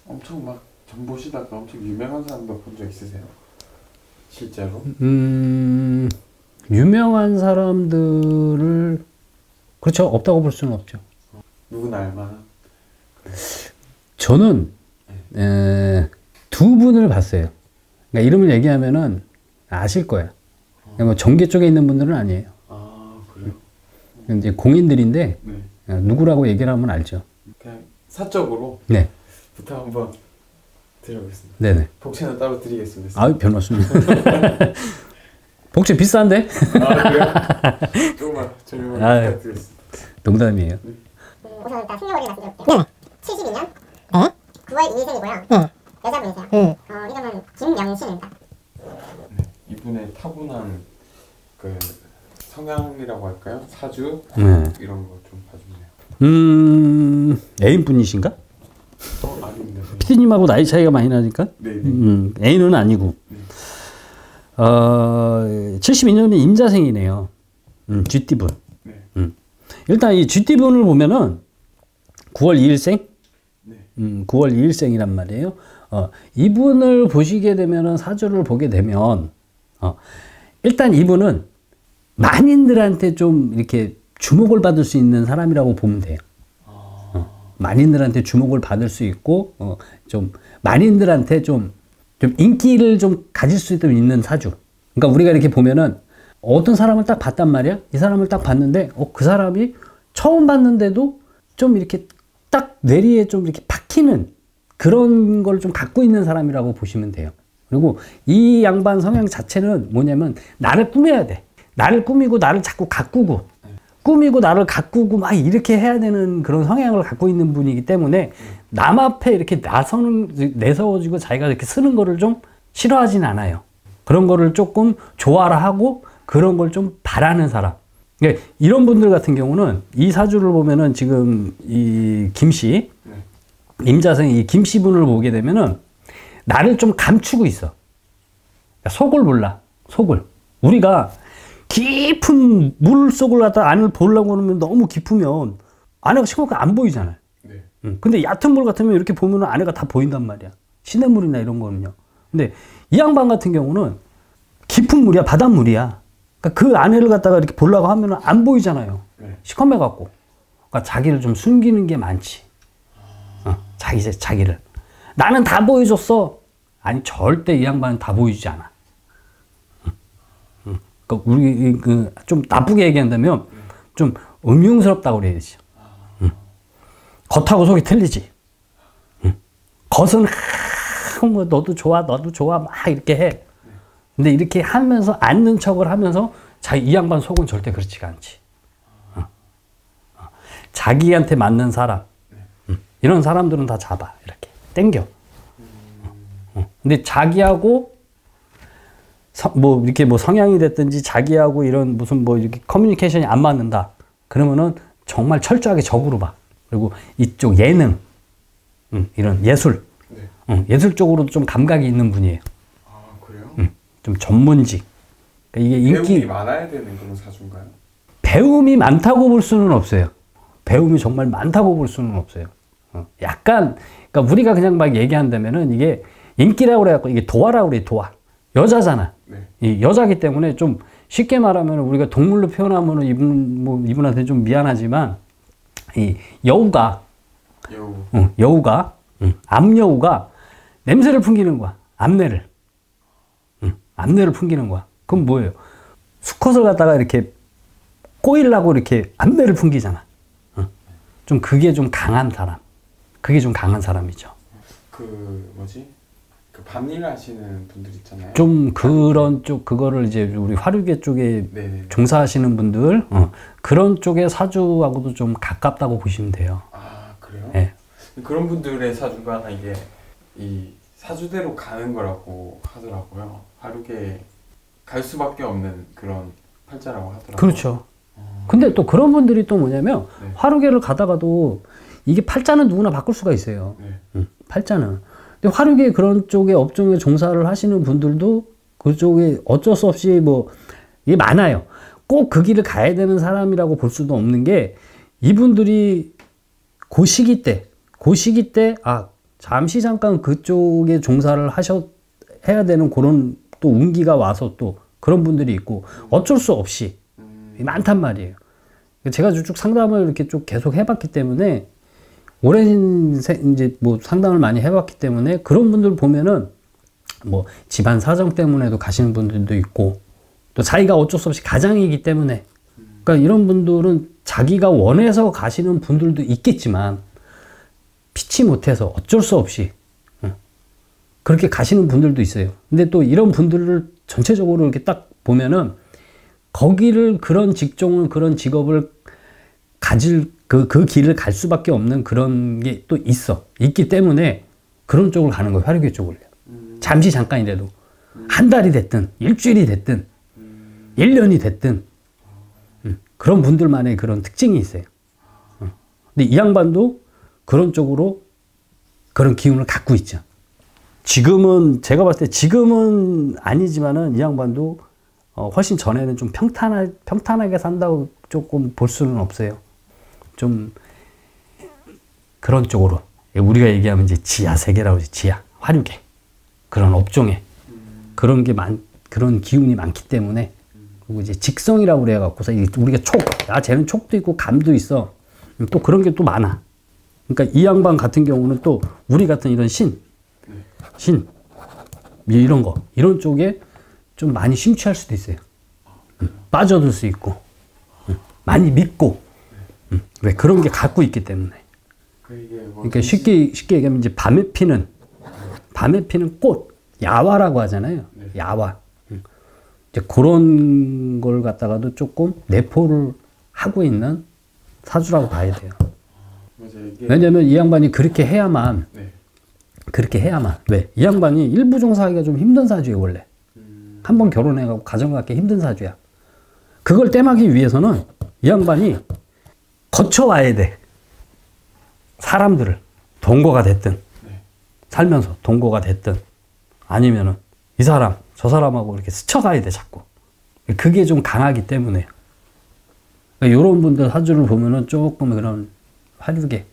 엄청 막 전 보시다가 엄청 유명한 사람도 본 적 있으세요? 실제로? 유명한 사람들을 그렇죠. 없다고 볼 수는 없죠. 누구나 알만한? 저는 두 분을 봤어요. 그러니까 이름을 얘기하면은 아실 거예요. 뭐 정계 쪽에 있는 분들은 아니에요. 아 그래요? 이제 공인들인데 네. 누구라고 얘기를 하면 알죠. 그냥 사적으로 네. 부탁 한번 드려보겠습니다. 네네. 복채는 따로 드리겠습니다. 아유, 별 말씀이요. 복채 비싼데? 아 그래요? 조금만 저렴하게 부탁드리겠습니다. 농담이에요. 우선 일단 생년월일 말씀드릴게요. 네. 72년 9월 2일생이고요. 여자분이세요. 이름은 김명신입니다. 네. 이분의 타고난 그 성향이라고 할까요? 사주 이런 거 좀 봐주세요. 애인분이신가? 아닙니다. 피디님하고 나이 차이가 많이 나니까? 네네. 애인은 아니고. 72년은 임자생이네요. 쥐띠분. 네. 일단 이 쥐띠분을 보면은 9월 2일생? 네. 9월 2일생이란 말이에요. 이분을 보시게 되면은 사주를 보게 되면 일단 이분은 만인들한테 좀 이렇게 주목을 받을 수 있는 사람이라고 보면 돼요. 만인들한테 주목을 받을 수 있고 좀 만인들한테 좀 인기를 좀 가질 수 있는 사주. 그러니까 우리가 이렇게 보면은 어떤 사람을 딱 봤단 말이야. 이 사람을 딱 봤는데 그 사람이 처음 봤는데도 좀 이렇게 딱 뇌리에 좀 이렇게 박히는 그런 걸 좀 갖고 있는 사람이라고 보시면 돼요. 그리고 이 양반 성향 자체는 뭐냐면 나를 꾸며야 돼. 나를 꾸미고 나를 자꾸 가꾸고 꾸미고 나를 가꾸고 막 이렇게 해야 되는 그런 성향을 갖고 있는 분이기 때문에 남 앞에 이렇게 내세워지고 자기가 이렇게 쓰는 거를 좀 싫어하진 않아요. 그런 거를 조금 좋아라 하고 그런 걸 좀 바라는 사람. 그러니까 이런 분들 같은 경우는 이 사주를 보면은 지금 이 김씨, 임자생 이 김씨 분을 보게 되면은 나를 좀 감추고 있어. 속을 몰라. 속을. 우리가 깊은 물 속을 갖다 안을 보려고 하면 너무 깊으면 안에가 시커멓게 안 보이잖아요. 네. 근데 얕은 물 같으면 이렇게 보면 안에가 다 보인단 말이야. 시냇물이나 이런 거는요. 근데 이 양반 같은 경우는 깊은 물이야. 바닷물이야. 그러니까 그 안에를 갖다가 이렇게 보려고 하면 안 보이잖아요. 네. 시커매갖고. 그러니까 자기를 좀 숨기는 게 많지. 자기를. 나는 다 보여줬어. 아니, 절대 이 양반은 다 보여주지 않아. 그러니까 우리 좀 나쁘게 얘기한다면 좀 음흉스럽다고 그래야 되지. 겉하고 속이 틀리지. 겉은 뭐 너도 좋아 막 이렇게 해. 근데 이렇게 하면서 앉는 척을 하면서 이 양반 속은 절대 그렇지가 않지. 자기한테 맞는 사람, 이런 사람들은 다 잡아. 이렇게 땡겨. 근데 자기하고 뭐 이렇게 뭐 성향이 됐든지 자기하고 이런 무슨 뭐 이렇게 커뮤니케이션이 안 맞는다. 그러면은 정말 철저하게 적으로 봐. 그리고 이쪽 예능, 이런 예술, 예술 쪽으로도 좀 감각이 있는 분이에요. 아 그래요? 좀 전문직. 그러니까 이게 인기 배움이 많아야 되는 그런 사주인가요? 배움이 많다고 볼 수는 없어요. 배움이 정말 많다고 볼 수는 없어요. 약간 그러니까 우리가 그냥 막 얘기한다면은 이게 인기라고 그래갖고 이게 도화라고 그래. 도화. 여자잖아. 네. 이 여자기 때문에 좀 쉽게 말하면 우리가 동물로 표현하면 이분한테 좀 미안하지만 이 여우가 암여우가 냄새를 풍기는 거야. 암내를 풍기는 거야. 그럼 뭐예요? 수컷을 갖다가 이렇게 꼬이려고 이렇게 암내를 풍기잖아. 좀 그게 좀 강한 사람. 그게 좀 강한 사람이죠. 그 뭐지? 그 밤일 하시는 분들 있잖아요. 좀 그런 쪽 그거를 이제 우리 화류계 쪽에 네네. 종사하시는 분들 그런 쪽의 사주하고도 좀 가깝다고 보시면 돼요. 아 그래요? 네. 그런 분들의 사주가 이게 이 사주대로 가는 거라고 하더라고요. 화류계 갈 수밖에 없는 그런 팔자라고 하더라고요. 그렇죠. 근데 또 그런 분들이 또 뭐냐면 화류계를 가다가도 이게 팔자는 누구나 바꿀 수가 있어요. 팔자는. 근데 화류계 그런 쪽에 업종에 종사를 하시는 분들도 그쪽에 어쩔 수 없이 뭐 이게 많아요. 꼭 그 길을 가야 되는 사람이라고 볼 수도 없는 게 이분들이 그 시기 때 잠시 잠깐 그쪽에 종사를 해야 되는 그런 또 운기가 와서 또 그런 분들이 있고 어쩔 수 없이 많단 말이에요. 제가 쭉 상담을 이렇게 쭉 계속 해봤기 때문에 오랜 이제 뭐 상담을 많이 해봤기 때문에 그런 분들 보면은 뭐 집안 사정 때문에도 가시는 분들도 있고 또 자기가 어쩔 수 없이 가장이기 때문에 그러니까 이런 분들은 자기가 원해서 가시는 분들도 있겠지만 피치 못해서 어쩔 수 없이 그렇게 가시는 분들도 있어요. 근데 또 이런 분들을 전체적으로 이렇게 딱 보면은 거기를 그런 직종을 그런 직업을 가질 그 길을 갈 수밖에 없는 그런 게 또 있기 때문에 그런 쪽으로 가는 거예요. 화류계 쪽을요. 잠시 잠깐이라도 한 달이 됐든 일주일이 됐든 1년이 됐든 그런 분들만의 그런 특징이 있어요. 근데 이 양반도 그런 쪽으로 그런 기운을 갖고 있죠. 지금은 제가 봤을 때 지금은 아니지만은 이 양반도 훨씬 전에는 좀 평탄하게 산다고 조금 볼 수는 없어요. 좀 그런 쪽으로 우리가 얘기하면 이제 지하 세계라고 하지. 지하 화류계 그런 업종에 그런 게 그런 기운이 많기 때문에 그리고 이제 직성이라고 그래 갖고서 우리가 쟤는 촉도 있고 감도 있어. 또 그런 게 또 많아. 그러니까 이 양반 같은 경우는 또 우리 같은 이런 신 이런 쪽에 좀 많이 심취할 수도 있어요. 빠져들 수 있고 많이 믿고 왜 그런 게 갖고 있기 때문에. 그러니까 쉽게 얘기하면 이제 밤에 피는 꽃 야화라고 하잖아요. 야화. 이제 그런 걸 갖다가도 조금 내포를 하고 있는 사주라고 봐야 돼요. 왜냐면 이 양반이 그렇게 해야만 왜? 이 양반이 일부 종사하기가 좀 힘든 사주예요. 원래 한번 결혼해가지고 가정 갖기 힘든 사주야. 그걸 땜하기 위해서는 이 양반이 거쳐와야 돼. 사람들을 동거가 됐든 살면서 동거가 됐든 아니면은 이 사람 저 사람하고 이렇게 스쳐가야 돼. 자꾸 그게 좀 강하기 때문에 그러니까 이런 분들 사주를 보면은 조금 그런 화류계.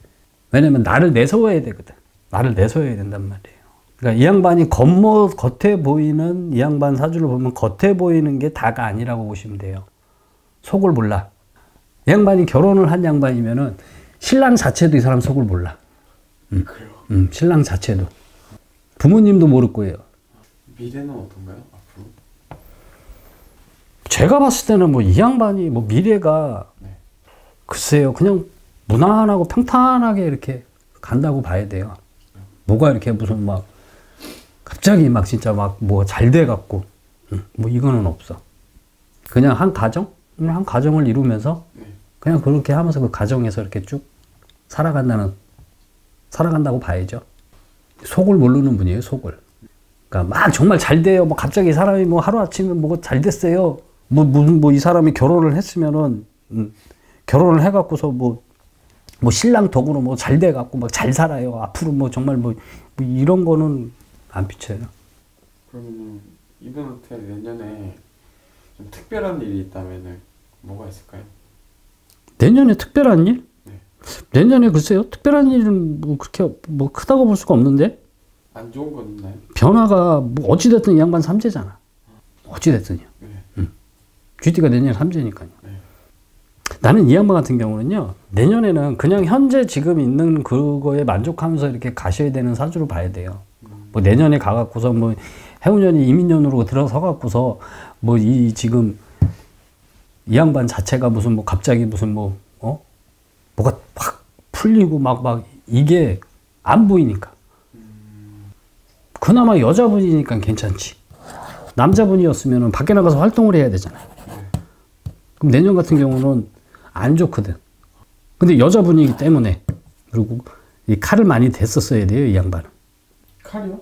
왜냐면 나를 내세워야 되거든. 나를 내세워야 된단 말이에요. 그러니까 이 양반이 겉에 보이는 이 양반 사주를 보면 겉에 보이는 게 다가 아니라고 보시면 돼요. 속을 몰라. 이 양반이 결혼을 한 양반이면은 신랑 자체도 이 사람 속을 몰라. 신랑 자체도. 부모님도 모를 거예요. 미래는 어떤가요? 앞으로? 제가 봤을 때는 뭐 이 양반이 뭐 미래가 글쎄요. 그냥 무난하고 평탄하게 이렇게 간다고 봐야 돼요. 뭐가 이렇게 무슨 막 갑자기 막 진짜 막 뭐 잘 돼갖고 뭐 이거는 없어. 그냥 한 가정을 이루면서 그냥 그렇게 하면서 그 가정에서 이렇게 쭉 살아간다고 봐야죠. 속을 모르는 분이에요. 속을. 그러니까 막 정말 잘 돼요. 뭐 갑자기 사람이 뭐 하루아침에 뭐가 잘 됐어요. 뭐 이 사람이 결혼을 했으면은 결혼을 해갖고서 뭐 신랑 덕으로 뭐 잘 돼갖고 막 잘 살아요. 앞으로 뭐 정말 뭐 이런 거는 안 비쳐요. 그러면은 이분한테 내년에 좀 특별한 일이 있다면은 뭐가 있을까요? 내년에 특별한 일? 네. 내년에 글쎄요. 특별한 일은 뭐 그렇게 뭐 크다고 볼 수가 없는데. 안 좋은 건 있나요? 변화가 뭐 어찌됐든 이 양반 삼재잖아. 어찌됐든요. GT가 내년 삼재니까요. 나는 이 양반 같은 경우는요. 내년에는 그냥 현재 지금 있는 그거에 만족하면서 이렇게 가셔야 되는 사주로 봐야 돼요. 뭐 내년에 가갖고서 뭐 해운년이 이민년으로 들어서 갖고서 뭐 지금 이 양반 자체가 무슨 뭐 갑자기 무슨 뭐가 확 풀리고 막 이게 안 보이니까. 그나마 여자분이니까 괜찮지. 남자분이었으면 밖에 나가서 활동을 해야 되잖아요. 그럼 내년 같은 경우는 안 좋거든. 근데 여자분이기 때문에. 그리고 이 칼을 많이 댔었어야 돼요. 이 양반은. 칼이요?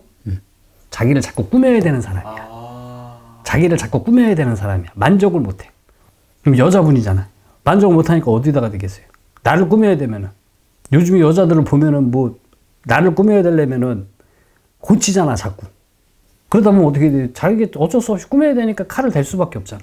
자기를 자꾸 꾸며야 되는 사람이야. 자기를 자꾸 꾸며야 되는 사람이야. 만족을 못해. 그럼 여자분이잖아. 만족을 못하니까 어디다가 되겠어요. 나를 꾸며야 되면은. 요즘에 여자들을 보면은 뭐 나를 꾸며야 되려면은 고치잖아 자꾸. 그러다 보면 어떻게 돼? 자기가 어쩔 수 없이 꾸며야 되니까 칼을 댈 수밖에 없잖아.